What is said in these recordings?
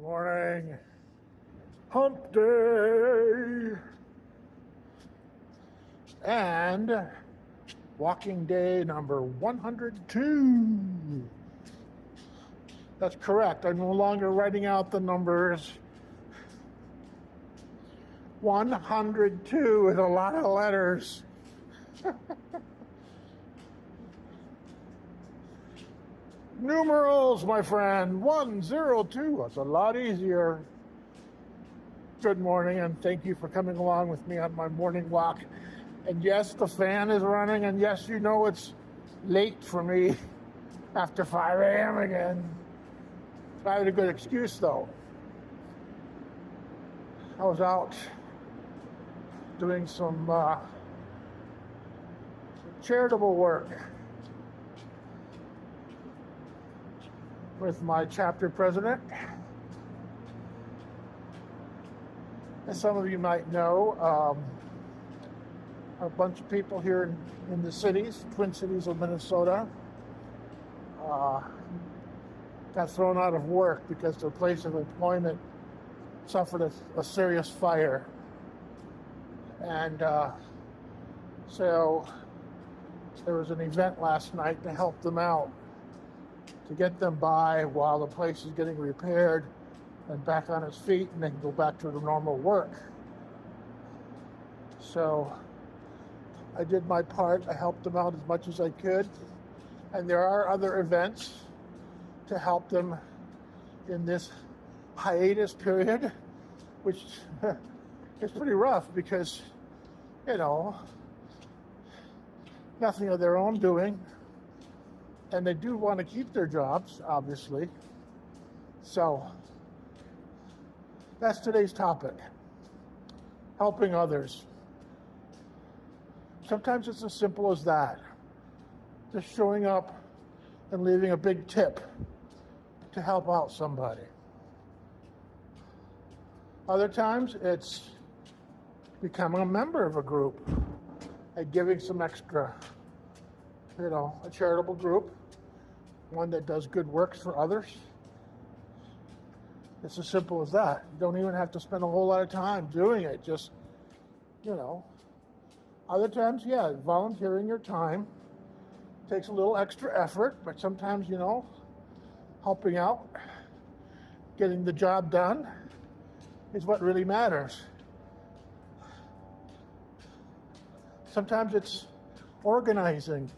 Morning. Hump day. And walking day number 102. That's correct. I'm no longer writing out the numbers. 102 is a lot of letters. Numerals, my friend. 102. That's a lot easier. Good morning, and thank you for coming along with me on my morning walk. And yes, the fan is running, and yes, you know it's late for me after 5 a.m. again. I had a good excuse, though. I was out doing some charitable work with my chapter president. As some of you might know, a bunch of people here in the cities, Twin Cities of Minnesota, got thrown out of work because their place of employment suffered a serious fire. And so there was an event last night to help them out, to get them by while the place is getting repaired and back on its feet, and they can go back to the normal work. So I did my part. I helped them out as much as I could. And there are other events to help them in this hiatus period, which is pretty rough because, nothing of their own doing. And they do want to keep their jobs, obviously. So that's today's topic. Helping others. Sometimes it's as simple as that. Just showing up and leaving a big tip to help out somebody. Other times it's becoming a member of a group and giving some extra, a charitable group, one that does good works for others. It's as simple as that. You don't even have to spend a whole lot of time doing it. Just, Other times, volunteering your time takes a little extra effort, but sometimes, helping out, getting the job done is what really matters. Sometimes it's organizing,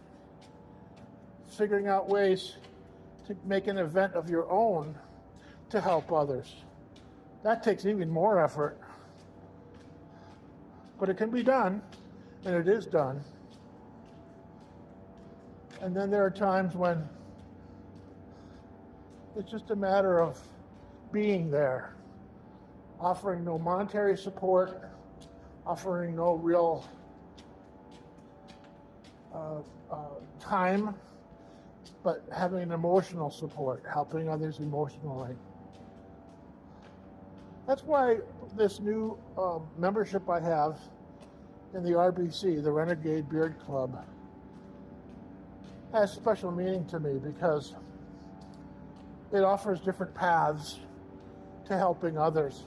figuring out ways to make an event of your own to help others. That takes even more effort. But it can be done, and it is done. And then there are times when it's just a matter of being there, offering no monetary support, offering no real time, but having an emotional support, helping others emotionally. That's why this new membership I have in the RBC, the Renegade Beard Club, has special meaning to me because it offers different paths to helping others.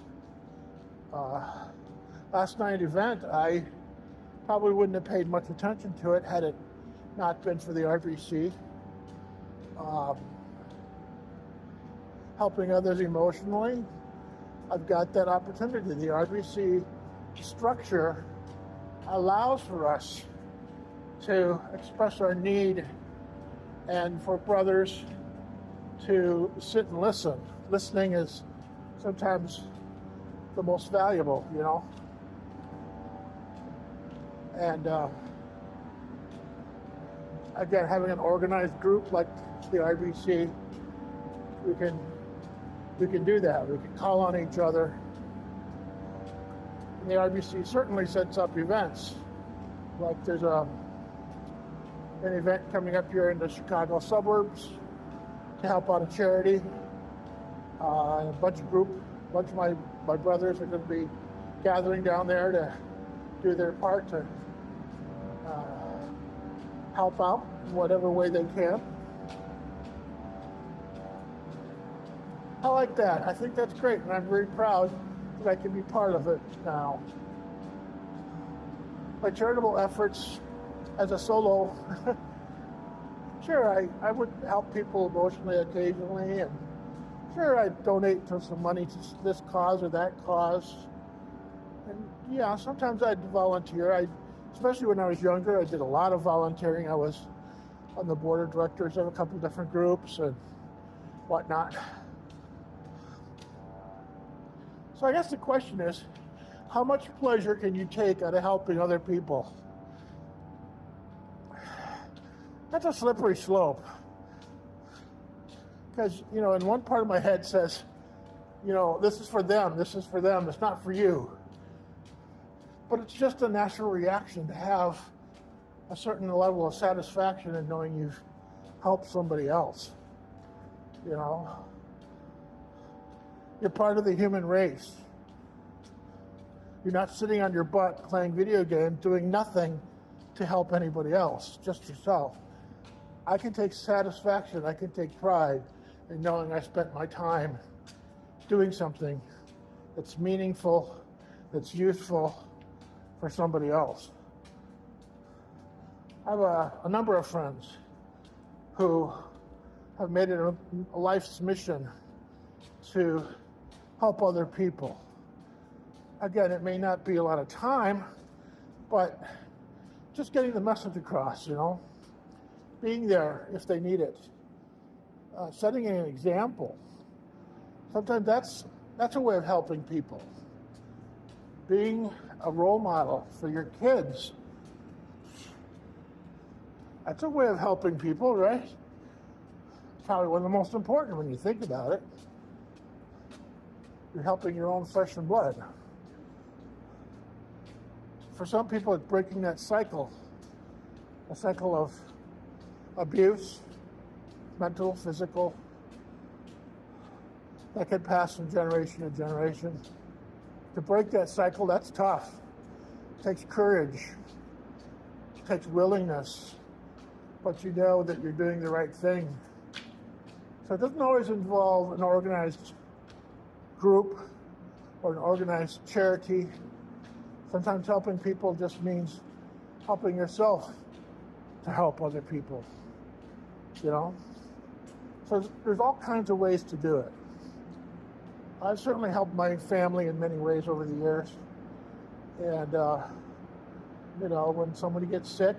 Last night's event, I probably wouldn't have paid much attention to it had it not been for the RBC. Helping others emotionally, I've got that opportunity. The RBC structure allows for us to express our need and for brothers to sit and listen. Listening is sometimes the most valuable, And again, having an organized group like the RBC, we can do that. We can call on each other. And the RBC certainly sets up events. Like there's an event coming up here in the Chicago suburbs to help out a charity. And a bunch of my brothers are going to be gathering down there to do their part to help out in whatever way they can. I like that. I think that's great, and I'm very proud that I can be part of it now. My charitable efforts as a solo, sure, I would help people emotionally occasionally, and sure, I'd donate to some money to this cause or that cause. And yeah, sometimes I'd volunteer. Especially when I was younger, I did a lot of volunteering. I was on the board of directors of a couple of different groups and whatnot. So I guess the question is, how much pleasure can you take out of helping other people? That's a slippery slope. Because, in one part of my head says, this is for them, it's not for you. But it's just a natural reaction to have a certain level of satisfaction in knowing you've helped somebody else. You're part of the human race. You're not sitting on your butt playing video games, doing nothing to help anybody else, just yourself. I can take satisfaction, I can take pride in knowing I spent my time doing something that's meaningful, that's useful for somebody else. I have a number of friends who have made it a life's mission to help other people. Again, it may not be a lot of time, but just getting the message across, being there if they need it, setting an example. Sometimes that's a way of helping people. Being a role model for your kids, that's a way of helping people, right? Probably one of the most important when you think about it. You're helping your own flesh and blood. For some people, it's breaking that cycle, a cycle of abuse, mental, physical, that can pass from generation to generation. To break that cycle, that's tough. It takes courage, it takes willingness, but you know that you're doing the right thing. So it doesn't always involve an organized group or an organized charity. Sometimes helping people just means helping yourself to help other people, So there's all kinds of ways to do it. I've certainly helped my family in many ways over the years. And, when somebody gets sick,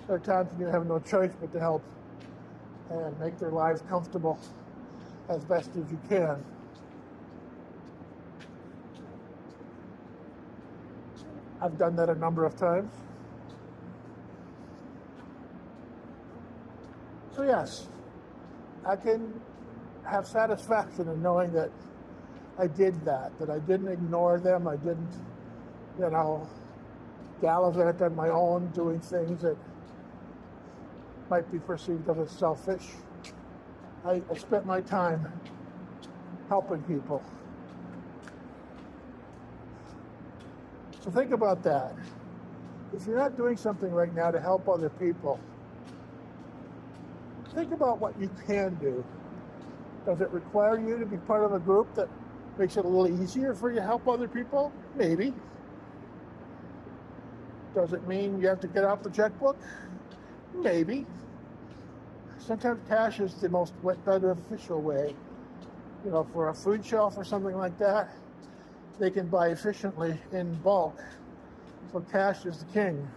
there are times when you have no choice but to help and make their lives comfortable as best as you can. I've done that a number of times. So yes, I can have satisfaction in knowing that I did that I didn't ignore them, I didn't, gallivant on my own, doing things that might be perceived of as selfish. I spent my time helping people. So think about that. If you're not doing something right now to help other people, think about what you can do. Does it require you to be part of a group that makes it a little easier for you to help other people? Maybe. Does it mean you have to get out the checkbook? Maybe. Sometimes cash is the most beneficial way. For a food shelf or something like that, they can buy efficiently in bulk. So cash is the king,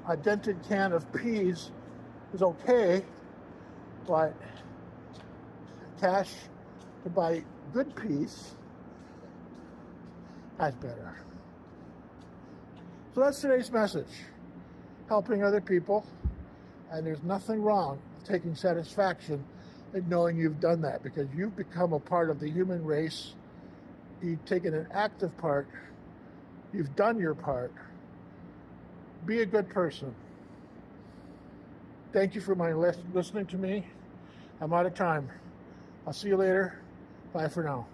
A dented can of peas is okay, but cash to buy good peas, that's better. So that's today's message. Helping other people, and there's nothing wrong with taking satisfaction in knowing you've done that, because you've become a part of the human race. You've taken an active part. You've done your part. Be a good person. Thank you for listening to me. I'm out of time. I'll see you later. Bye for now.